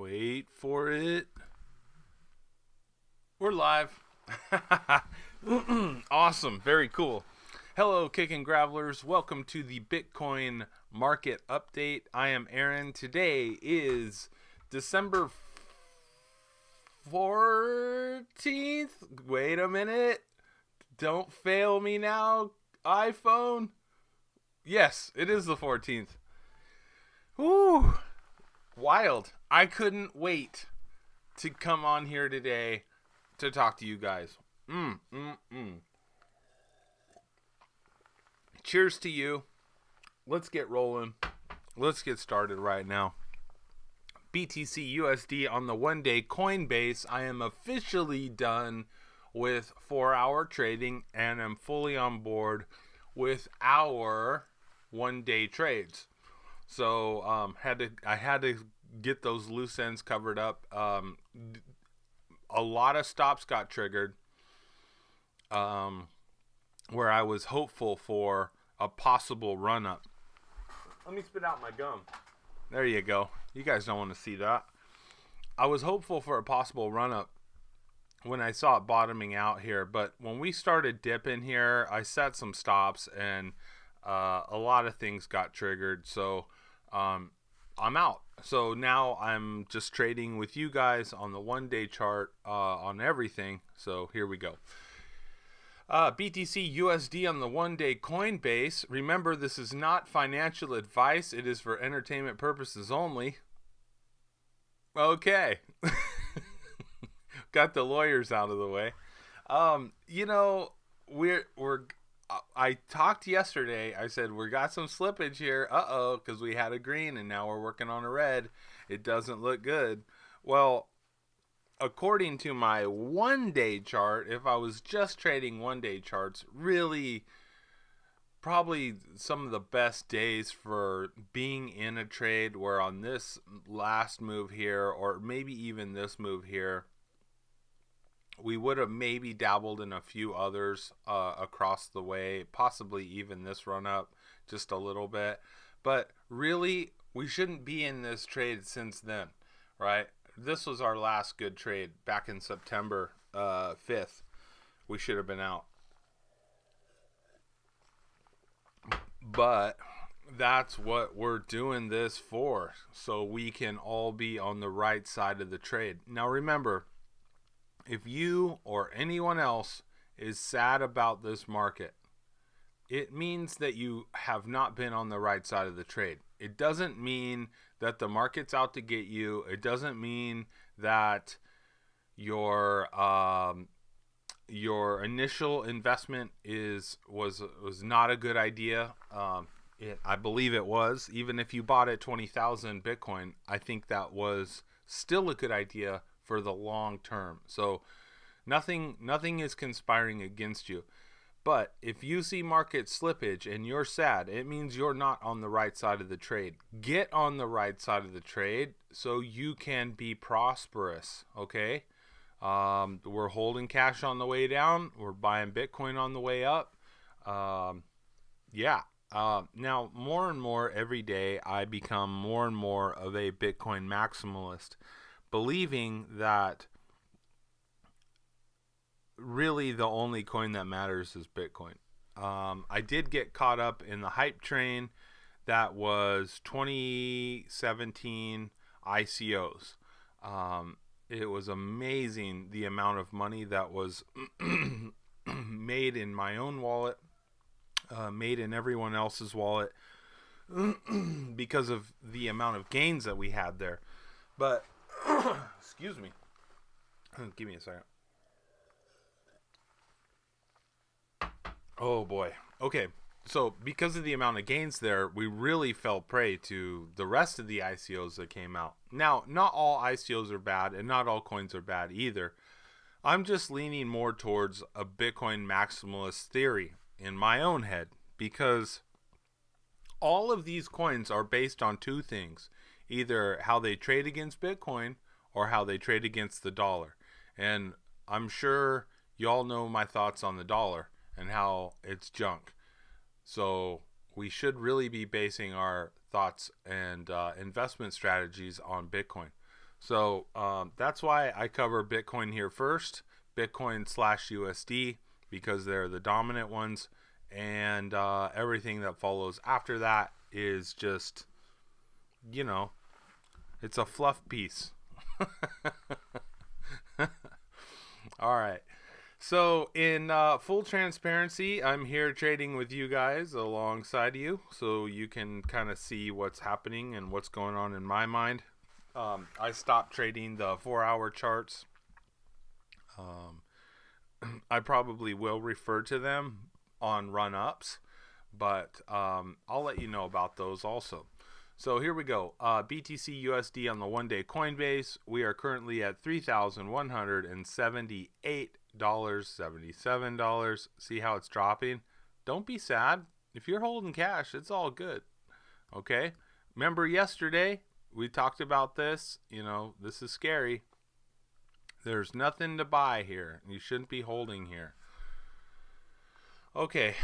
Wait for it. We're live. Awesome. Very cool. Hello, KicknGravelers. Welcome to the Bitcoin market update. I am Aaron. Today is December 14th. Wait a minute. Don't fail me now, iPhone. Yes, it is the 14th. Woo! Wild. I couldn't wait to come on here today to talk to you guys. Cheers to you. Let's get rolling. Let's get started right now. BTC USD on the one-day Coinbase. I am officially done with 4-hour trading and am fully on board with our one-day trades. So I had to get those loose ends covered up. A lot of stops got triggered, where I was hopeful for a possible run up. Let me spit out my gum. There you go. You guys don't want to see that. I was hopeful for a possible run up when I saw it bottoming out here, but when we started dipping here, I set some stops and a lot of things got triggered. So I'm out. So now I'm just trading with you guys on the one-day chart on everything. So here we go. BTC USD on the one-day Coinbase. Remember, this is not financial advice. It is for entertainment purposes only. Okay. Got the lawyers out of the way. I talked yesterday. I said we got some slippage here. Because we had a green and now we're working on a red. It doesn't look good. Well, according to my one-day chart, if I was just trading one-day charts, really probably some of the best days for being in a trade were on this last move here, or maybe even this move here. We would have maybe dabbled in a few others across the way, possibly even this run up just a little bit. But really, we shouldn't be in this trade since then, right? This was our last good trade back in September 5th. We should have been out. But that's what we're doing this for, so we can all be on the right side of the trade. Now remember, if you or anyone else is sad about this market, it means that you have not been on the right side of the trade. It doesn't mean that the market's out to get you. It doesn't mean that your initial investment was not a good idea. I believe it was. Even if you bought at 20,000 Bitcoin, I think that was still a good idea for the long term. So nothing is conspiring against you. But if you see market slippage and you're sad, it means you're not on the right side of the trade. Get on the right side of the trade so you can be prosperous, okay? We're holding cash on the way down. We're buying Bitcoin on the way up. Now, more and more every day, I become more and more of a Bitcoin maximalist, believing that really the only coin that matters is Bitcoin. I did get caught up in the hype train that was 2017 ICOs. It was amazing the amount of money that was made in my own wallet, made in everyone else's wallet, because of the amount of gains that we had there. But excuse me. Give me a second. Oh boy. Okay. So because of the amount of gains there, we really fell prey to the rest of the ICOs that came out. Now, not all ICOs are bad and not all coins are bad either. I'm just leaning more towards a Bitcoin maximalist theory in my own head, because all of these coins are based on two things: either how they trade against Bitcoin or how they trade against the dollar. And I'm sure y'all know my thoughts on the dollar and how it's junk. So we should really be basing our thoughts and investment strategies on Bitcoin. So that's why I cover Bitcoin here first, Bitcoin / USD, because they're the dominant ones, and everything that follows after that is just, you know, it's a fluff piece. All right. So, in full transparency, I'm here trading with you guys alongside you, so you can kind of see what's happening and what's going on in my mind. I stopped trading the 4-hour charts. I probably will refer to them on run-ups, but I'll let you know about those also. So here we go. BTC USD on the one-day Coinbase. We are currently at $3,178.77. See how it's dropping? Don't be sad. If you're holding cash, it's all good. Okay? Remember yesterday, we talked about this. You know, this is scary. There's nothing to buy here. You shouldn't be holding here. Okay.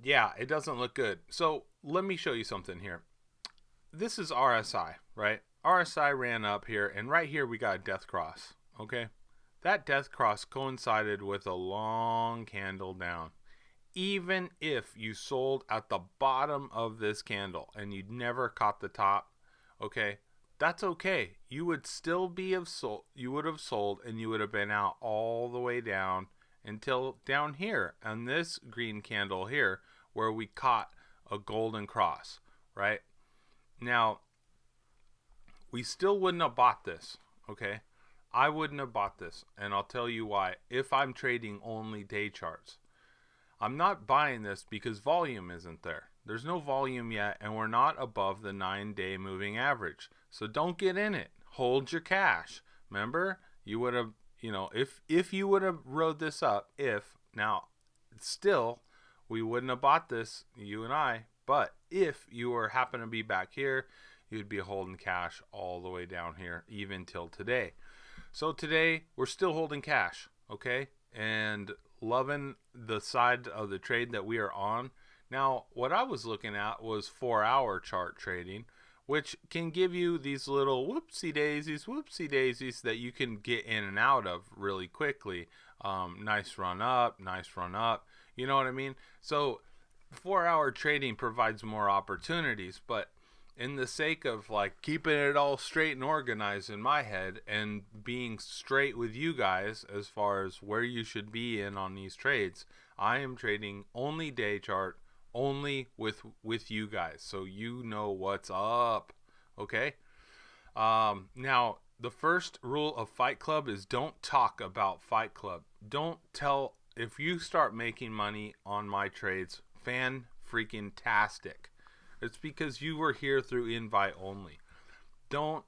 Yeah, it doesn't look good. So let me show you something here. This is RSI, right? RSI ran up here, and right here we got a death cross, okay? That death cross coincided with a long candle down. Even if you sold at the bottom of this candle and you never caught the top, okay, that's okay. You would still be have sold. You would have sold, and you would have been out all the way down until down here on this green candle here, where we caught a golden cross, right? Now, we still wouldn't have bought this, okay? I wouldn't have bought this, and I'll tell you why. If I'm trading only day charts, I'm not buying this because volume isn't there. There's no volume yet, and we're not above the 9-day moving average. So don't get in it. Hold your cash. Remember, you would have, you know, if you would have rode this up, now, still, we wouldn't have bought this, you and I, but if you were happen to be back here, you'd be holding cash all the way down here, even till today. So today, we're still holding cash, okay? And loving the side of the trade that we are on. Now, what I was looking at was 4-hour chart trading, which can give you these little whoopsie daisies that you can get in and out of really quickly. Nice run up. You know what I mean? So 4-hour trading provides more opportunities, but in the sake of like keeping it all straight and organized in my head and being straight with you guys as far as where you should be in on these trades, I am trading only day chart, only with you guys, so you know what's up. Okay. Now the first rule of Fight Club is don't talk about Fight Club. Don't tell. If you start making money on my trades, fan freaking tastic. It's because you were here through invite only. Don't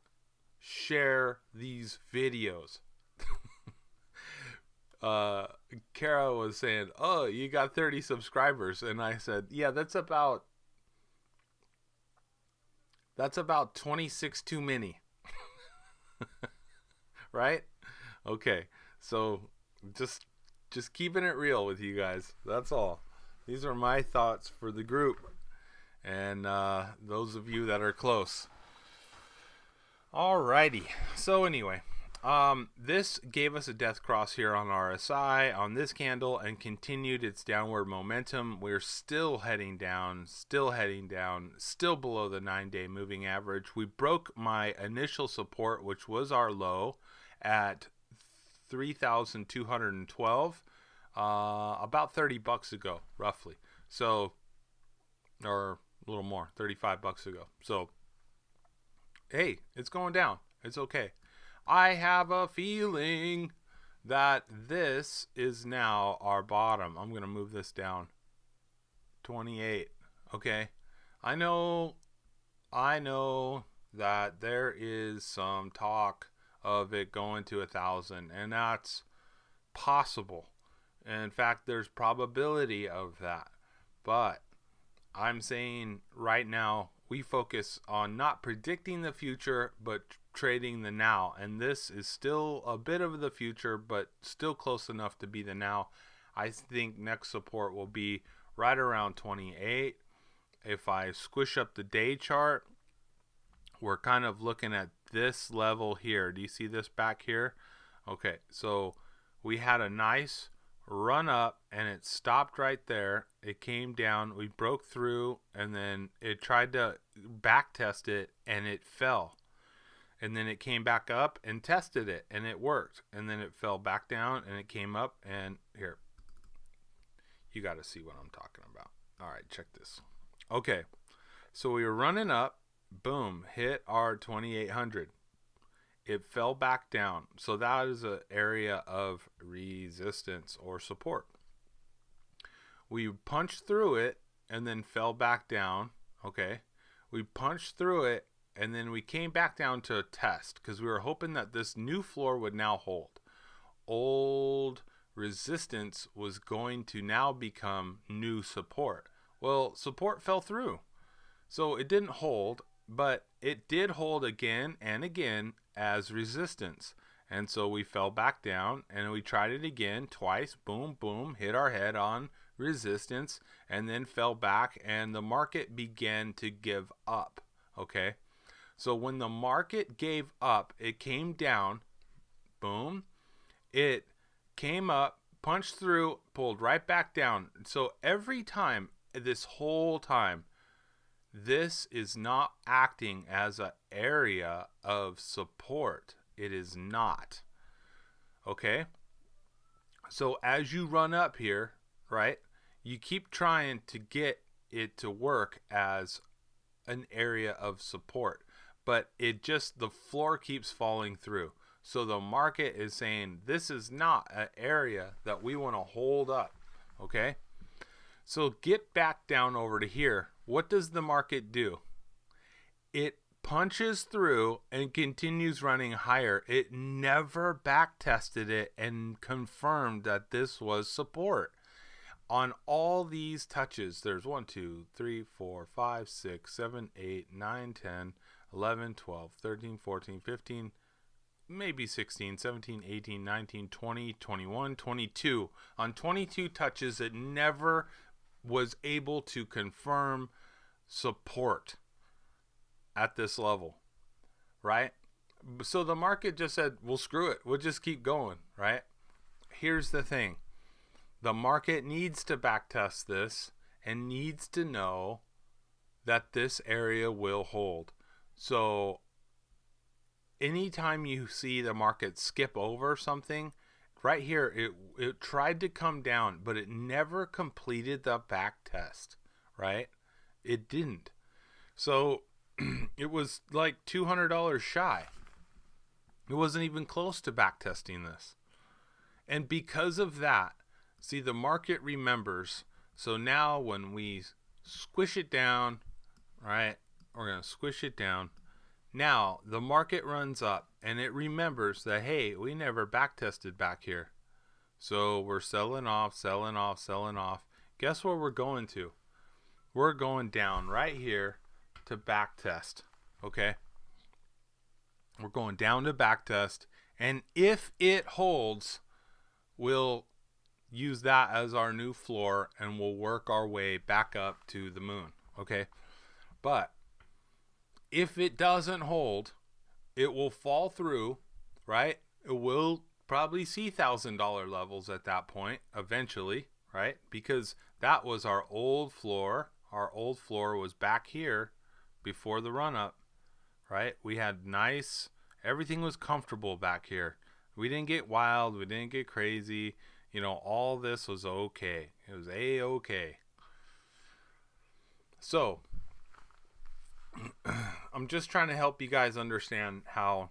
share these videos. Kara was saying, "Oh, you got 30 subscribers," and I said, "Yeah, that's about 26 too many." Right? Okay. So just keeping it real with you guys. That's all. These are my thoughts for the group and those of you that are close. Alrighty. So anyway, this gave us a death cross here on RSI on this candle and continued its downward momentum. We're still heading down, still below the 9-day moving average. We broke my initial support, which was our low, at 3,212 about $30 ago, roughly. So, or a little more, $35 ago. So, hey, it's going down. It's okay. I have a feeling that this is now our bottom. I'm going to move this down. 28. Okay. I know that there is some talk of it going to 1,000, and that's possible. In fact, there's probability of that. But I'm saying right now we focus on not predicting the future, but trading the now. And this is still a bit of the future, but still close enough to be the now. I think next support will be right around 28. If I squish up the day chart, we're kind of looking at this level here. Do you see this back here? Okay, so we had a nice run up and it stopped right there. It came down, we broke through, and then it tried to back test it and it fell. And then it came back up and tested it and it worked. And then it fell back down and it came up, and here, you got to see what I'm talking about. All right, check this. Okay, so we were running up, boom, hit our 2800. It fell back down. So that is an area of resistance or support. We punched through it and then fell back down. Okay, we punched through it and then we came back down to a test because we were hoping that this new floor would now hold. Old resistance was going to now become new support. Well, support fell through. So it didn't hold, but it did hold again and again as resistance. And so we fell back down and we tried it again twice. Boom, boom, hit our head on resistance and then fell back, and the market began to give up. Okay. So when the market gave up, it came down, boom, it came up, punched through, pulled right back down. So every time, this whole time, this is not acting as an area of support. It is not. Okay? So as you run up here, right, you keep trying to get it to work as an area of support. But it just, the floor keeps falling through. So the market is saying this is not an area that we want to hold up. Okay? So get back down over to here. What does the market do? It punches through and continues running higher. It never back tested it and confirmed that this was support. On all these touches, there's 1, 2, 3, 4, 5, 6, 7, 8, 9, 10, 11, 12, 13, 14, 15, maybe 16, 17, 18, 19, 20, 21, 22. On 22 touches, it never was able to confirm support at this level, right? So the market just said, well, screw it. We'll just keep going, right? Here's the thing. The market needs to backtest this and needs to know that this area will hold. So anytime you see the market skip over something, right here, it tried to come down, but it never completed the back test, right? It didn't. So it was like $200 shy. It wasn't even close to back testing this. And because of that, see, the market remembers. So now when we squish it down, right, we're going to squish it down. Now the market runs up and it remembers that, hey, we never back tested back here. So we're selling off, selling off, selling off. Guess where we're going to? We're going down right here to back test. Okay? We're going down to back test. And if it holds, we'll use that as our new floor and we'll work our way back up to the moon. Okay? But if it doesn't hold, it will fall through, right? It will probably see $1,000 levels at that point eventually, right? Because that was our old floor. Our old floor was back here before the run up, right? We had nice, everything was comfortable back here. We didn't get wild. We didn't get crazy. You know, all this was okay. It was A-okay. So I'm just trying to help you guys understand how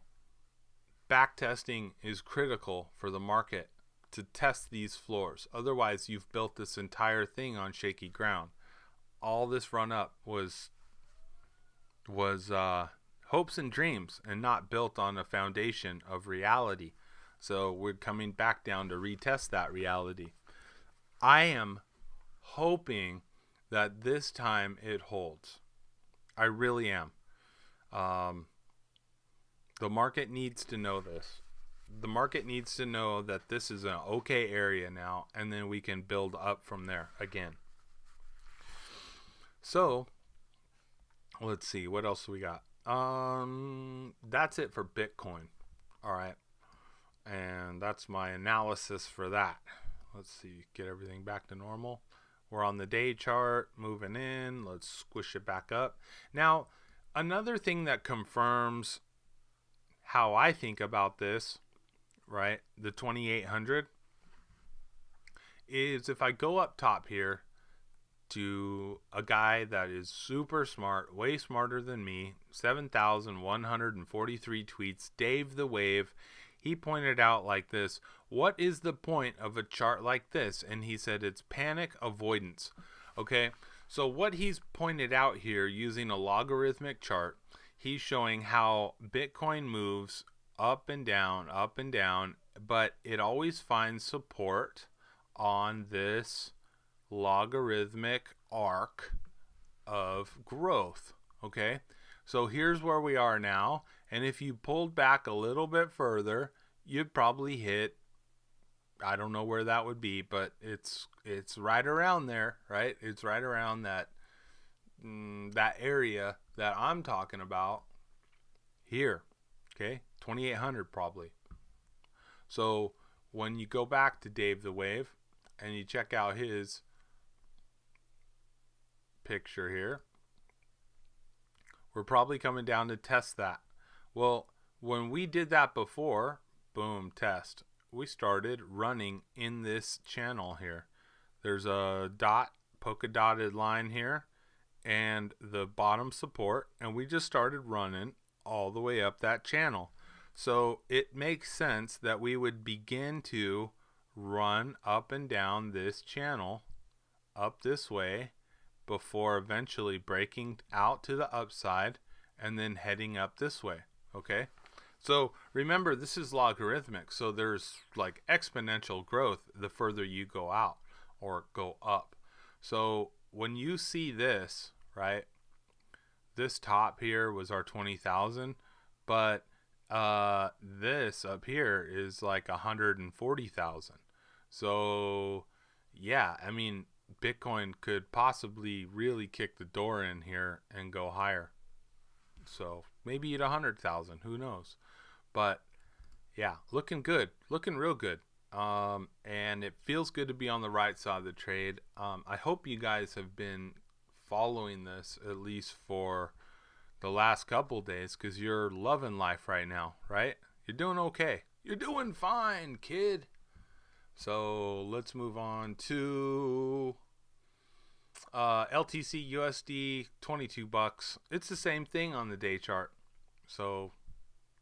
backtesting is critical for the market to test these floors. Otherwise, you've built this entire thing on shaky ground. All this run up was hopes and dreams and not built on a foundation of reality. So we're coming back down to retest that reality. I am hoping that this time it holds. I really am. The market needs to know this. The market needs to know that this is an okay area now, and then we can build up from there again. So let's see, what else we got? that's it for Bitcoin. All right. And that's my analysis for that. Let's see, get everything back to normal. We're on the day chart, moving in. Let's squish it back up. Now, another thing that confirms how I think about this, right, the 2800, is if I go up top here to a guy that is super smart, way smarter than me, 7,143 tweets, Dave the Wave, he pointed out like this: what is the point of a chart like this? And he said it's panic avoidance. Okay, so what he's pointed out here using a logarithmic chart, he's showing how Bitcoin moves up and down, but it always finds support on this logarithmic arc of growth. Okay, so here's where we are now, and if you pulled back a little bit further, you'd probably hit, I don't know where that would be, but it's right around there, right? It's right around that that area that I'm talking about here. Okay, 2800 probably. So when you go back to Dave the Wave and you check out his picture here, we're probably coming down to test that. Well, when we did that before, boom, test, we started running in this channel here. There's a dot, polka dotted line here, and the bottom support, and we just started running all the way up that channel. So it makes sense that we would begin to run up and down this channel up this way before eventually breaking out to the upside and then heading up this way. Okay, so remember, this is logarithmic, so there's like exponential growth the further you go out or go up. So when you see this, right, this top here was our 20,000, but this up here is like 140,000. So yeah, I mean, Bitcoin could possibly really kick the door in here and go higher. So maybe at 100,000, who knows? But yeah, looking good, looking real good. And it feels good to be on the right side of the trade. I hope you guys have been following this at least for the last couple days, because you're loving life right now, right? You're doing okay. You're doing fine, kid. So let's move on to LTC USD, 22 bucks. It's the same thing on the day chart. So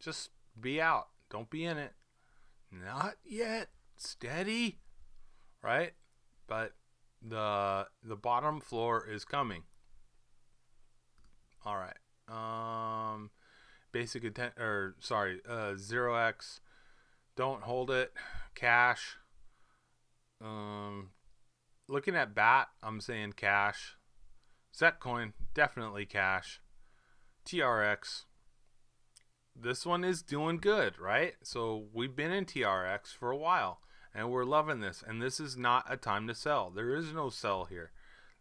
just be out. Don't be in it. Not yet. Steady, right? But the bottom floor is coming. All right. Basic intent, or sorry, 0x. Don't hold it. Cash. Looking at BAT, I'm saying cash. Zetcoin, definitely cash. TRX, this one is doing good, right? So we've been in TRX for a while, and we're loving this. And this is not a time to sell. There is no sell here.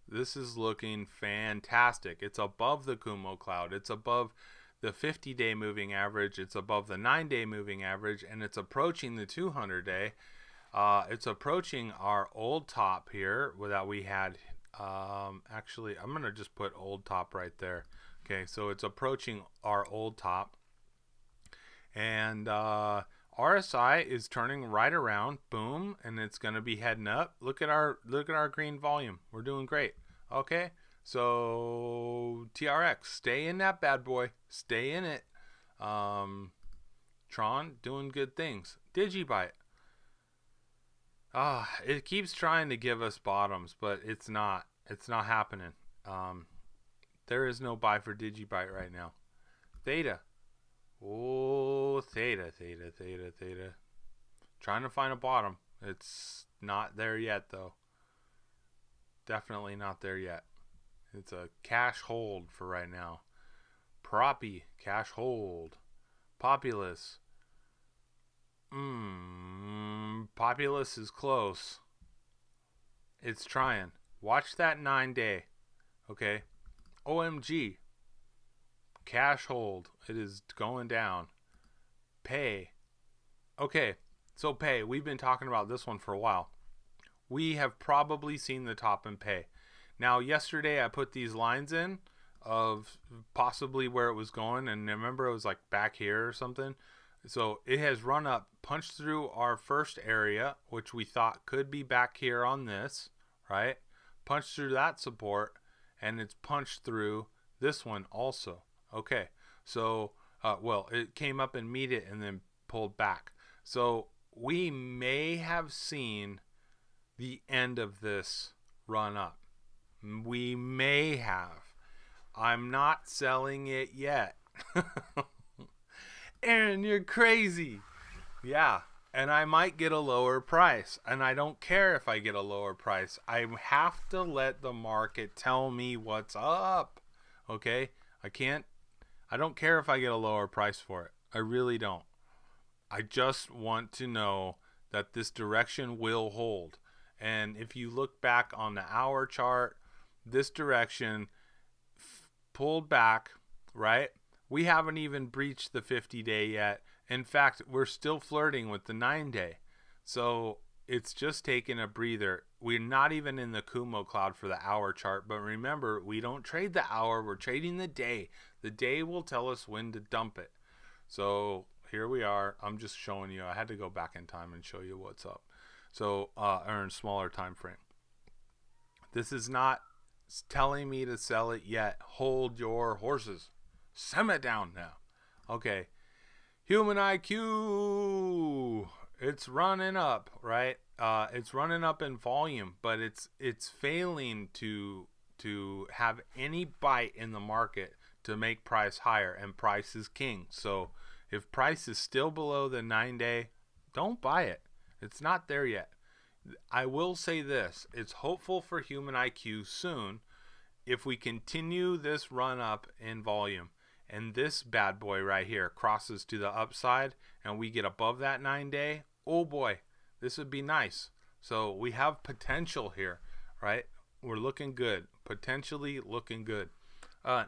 This is looking fantastic. It's above the Kumo cloud. It's above the 50-day moving average. It's above the 9-day moving average, and it's approaching the 200-day. It's approaching our old top here that we had. Actually, I'm going to just put old top right there. Okay, so it's approaching our old top. And RSI is turning right around, boom, and it's going to be heading up. Look at our green volume. We're doing great. Okay, so TRX, stay in that bad boy. Stay in it. Tron doing good things. Digibyte. It keeps trying to give us bottoms, but it's not. It's not happening. There is no buy for Digibyte right now. Theta. Oh, Theta. Trying to find a bottom. It's not there yet, though. Definitely not there yet. It's a cash hold for right now. Proppy, cash hold. Populous. Populous is close. It's trying. Watch that 9-day. Okay. OMG. cash hold. It is going down. Pay. Okay, so pay. We've been talking about this one for a while. We have probably seen the top in pay. Now, yesterday I put these lines in of possibly where it was going, and remember it was like back here or something. So it has run up, punched through our first area, which we thought could be back here on this, right? Punched through that support, and it's punched through this one also. Okay, so, well, it came up and met it and then pulled back. So we may have seen the end of this run up. We may have. I'm not selling it yet. Aaron, you're crazy. Yeah, and I might get a lower price, and I don't care if I get a lower price. I have to let the market tell me what's up. Okay? I don't care if I get a lower price for it. I really don't. I just want to know that this direction will hold. And if you look back on the hour chart, this direction pulled back, right? We haven't even breached the 50-day yet. In fact, we're still flirting with the 9-day. So it's just taking a breather. We're not even in the Kumo cloud for the hour chart. But remember, we don't trade the hour. We're trading the day. The day will tell us when to dump it. So here we are. I'm just showing you. I had to go back in time and show you what's up. So, or in smaller time frame. This is not telling me to sell it yet. Hold your horses. Simmer down now. Okay. Human IQ. It's running up, right? It's running up in volume, but it's failing to have any bite in the market to make price higher, and price is king. So if price is still below the 9-day, don't buy it. It's not there yet. I will say this. It's hopeful for human IQ soon if we continue this run up in volume and this bad boy right here crosses to the upside and we get above that 9-day. Oh boy, this would be nice. So we have potential here, right? We're looking good. Potentially looking good.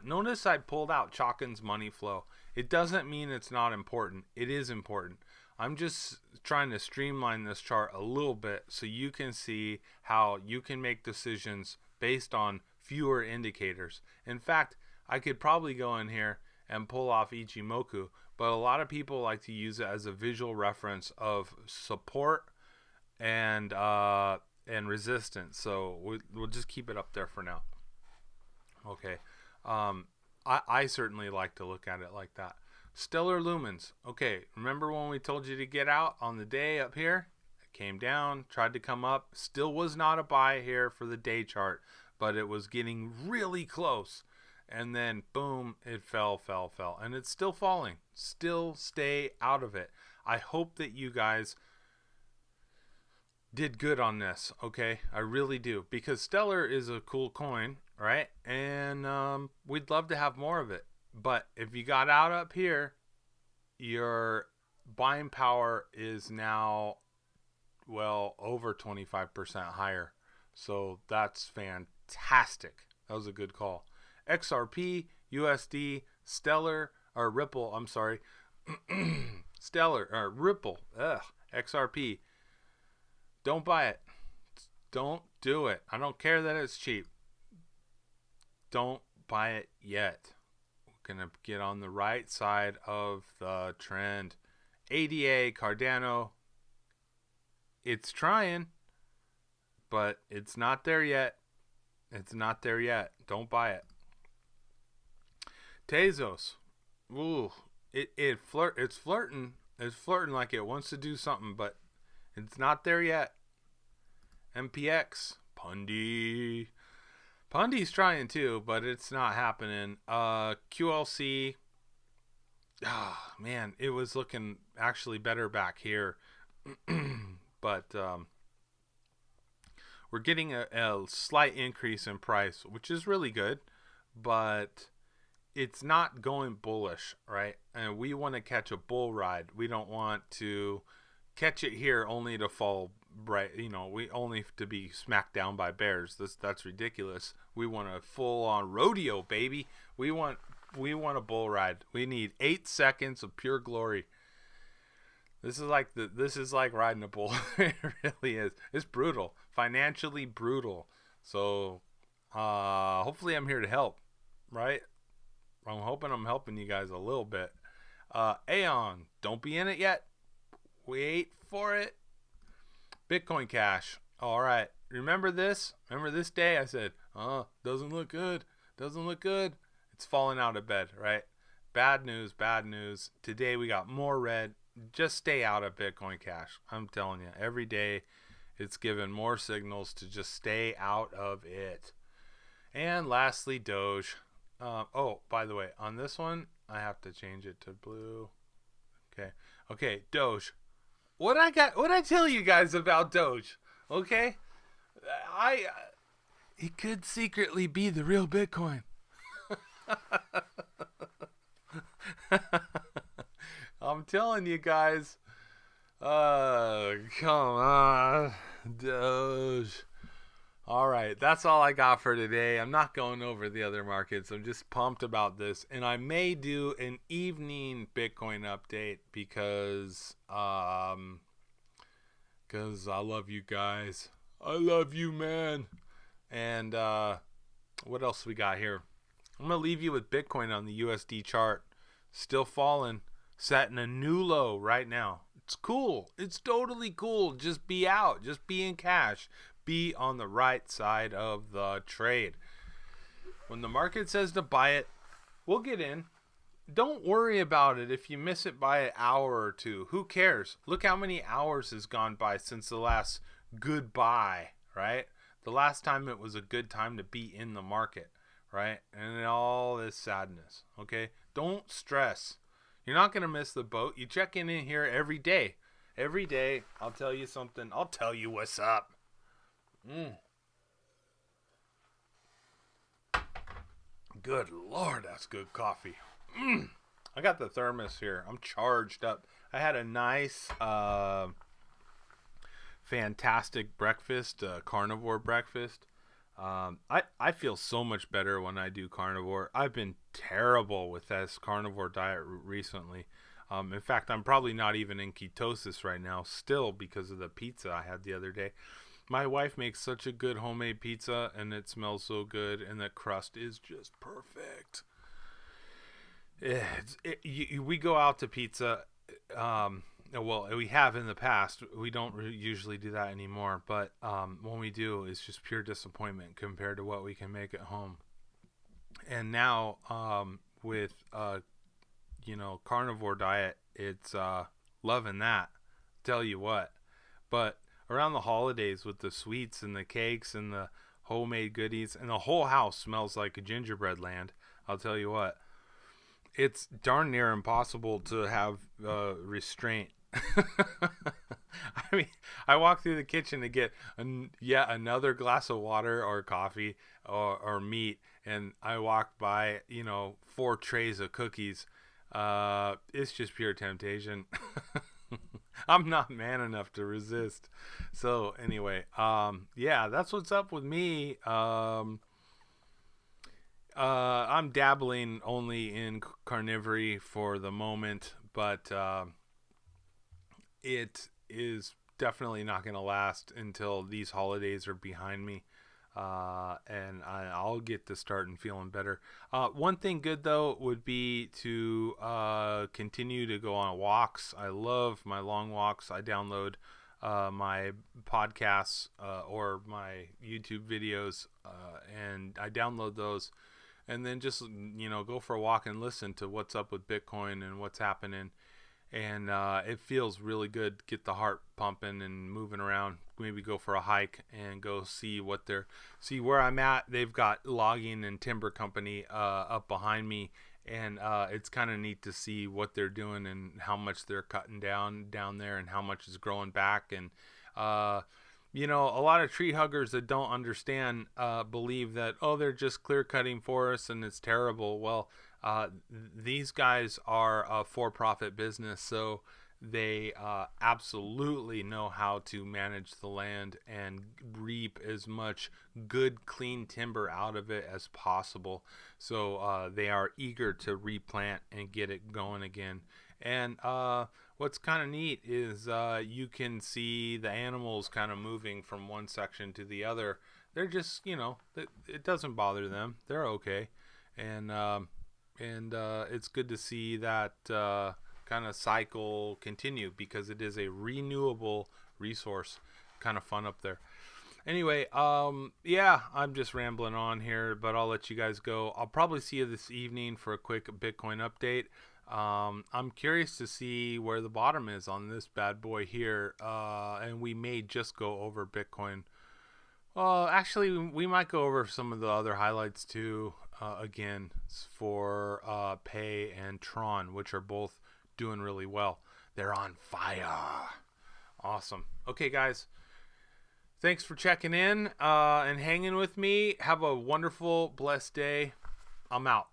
Notice I pulled out Chockin's money flow. It doesn't mean it's not important. It is important. I'm just trying to streamline this chart a little bit so you can see how you can make decisions based on fewer indicators. In fact, I could probably go in here and pull off Ichimoku, but a lot of people like to use it as a visual reference of support and resistance. So we'll just keep it up there for now. Okay. I certainly like to look at it like that. Stellar lumens. Okay, remember when we told you to get out on the day up here? It came down, tried to come up. Still was not a buy here for the day chart, but it was getting really close. And then, boom, it fell. And it's still falling. Still stay out of it. I hope that you guys did good on this, okay? I really do. Because Stellar is a cool coin, right? And we'd love to have more of it. But if you got out up here, your buying power is now, well, over 25% higher. So that's fantastic. That was a good call. XRP, USD, Stellar, or Ripple, I'm sorry. Stellar, or Ripple, XRP. Don't buy it. Don't do it. I don't care that it's cheap. Don't buy it yet. Gonna get on the right side of the trend. ADA, Cardano, it's trying, but it's not there yet. It's not there yet. Don't buy it. Tezos, ooh, it's flirting. It's flirting like it wants to do something, but it's not there yet. MPX, Pundy's trying too, but it's not happening. QLC, man, it was looking actually better back here. But we're getting a slight increase in price, which is really good. But it's not going bullish, right? And we want to catch a bull ride. We don't want to catch it here only to fall right, we only to be smacked down by bears. That's ridiculous. We want a full on rodeo, baby. We want We want a bull ride. We need 8 seconds of pure glory. This is like riding a bull. It really is. It's brutal, financially brutal. So, hopefully, I'm here to help. Right? I'm hoping I'm helping you guys a little bit. Aeon, don't be in it yet. Wait for it. Bitcoin Cash. All right. Remember this? Remember this day? I said, doesn't look good. Doesn't look good. It's falling out of bed, right? Bad news, bad news. Today we got more red. Just stay out of Bitcoin Cash. I'm telling you, every day it's given more signals to just stay out of it. And lastly, Doge. By the way, on this one, I have to change it to blue. Okay, Doge. What I tell you guys about Doge? Okay, it could secretly be the real Bitcoin. I'm telling you guys. Come on, Doge. All right, that's all I got for today. I'm not going over the other markets. I'm just pumped about this, and I may do an evening Bitcoin update because I love you guys. I love you, man. And what else we got here? I'm gonna leave you with Bitcoin on the USD chart, still falling, setting a new low right now. It's cool. It's totally cool. Just be out. Just be in cash. Be on the right side of the trade. When the market says to buy it, we'll get in. Don't worry about it if you miss it by an hour or two. Who cares? Look how many hours has gone by since the last goodbye, right? The last time it was a good time to be in the market, right? And all this sadness, okay? Don't stress. You're not going to miss the boat. You check in here every day. Every day, I'll tell you something. I'll tell you what's up. Good Lord, that's good coffee. I got the thermos here. I'm charged up. I had a nice, fantastic breakfast, carnivore breakfast. I feel so much better when I do carnivore. I've been terrible with this carnivore diet recently. In fact, I'm probably not even in ketosis right now still because of the pizza I had the other day. My wife makes such a good homemade pizza, and it smells so good, and the crust is just perfect. We go out to pizza. Well, we have in the past. We don't usually do that anymore, but when we do, it's just pure disappointment compared to what we can make at home. And now with carnivore diet, it's loving that. Tell you what, but around the holidays with the sweets and the cakes and the homemade goodies, and the whole house smells like a gingerbread land. I'll tell you what, it's darn near impossible to have restraint. I mean, I walk through the kitchen to get yet another glass of water or coffee or meat, and I walk by 4 trays of cookies. It's just pure temptation. I'm not man enough to resist. So anyway, that's what's up with me. I'm dabbling only in carnivory for the moment, but it is definitely not going to last until these holidays are behind me. And I'll get to starting feeling better. One thing good though would be to continue to go on walks. I love my long walks. I download my podcasts or my YouTube videos, and I download those, and then just go for a walk and listen to what's up with Bitcoin and what's happening. And it feels really good to get the heart pumping and moving around. Maybe go for a hike and go see where I'm at. They've got logging and timber company up behind me, and it's kind of neat to see what they're doing and how much they're cutting down there and how much is growing back. And a lot of tree huggers that don't understand believe that they're just clear cutting forests and it's terrible. Well, these guys are a for-profit business, so They absolutely know how to manage the land and reap as much good, clean timber out of it as possible. So they are eager to replant and get it going again. And what's kind of neat is you can see the animals kind of moving from one section to the other. They're just, it doesn't bother them. They're okay. And it's good to see that kind of cycle continue because it is a renewable resource. Kind of fun up there. Anyway, yeah, I'm just rambling on here, but I'll let you guys go. I'll probably see you this evening for a quick Bitcoin update. I'm curious to see where the bottom is on this bad boy here, and we may just go over Bitcoin. Actually, we might go over some of the other highlights too, again, for Pay and Tron, which are both doing really well. They're on fire. Awesome. Okay, guys. Thanks for checking in and hanging with me. Have a wonderful, blessed day. I'm out.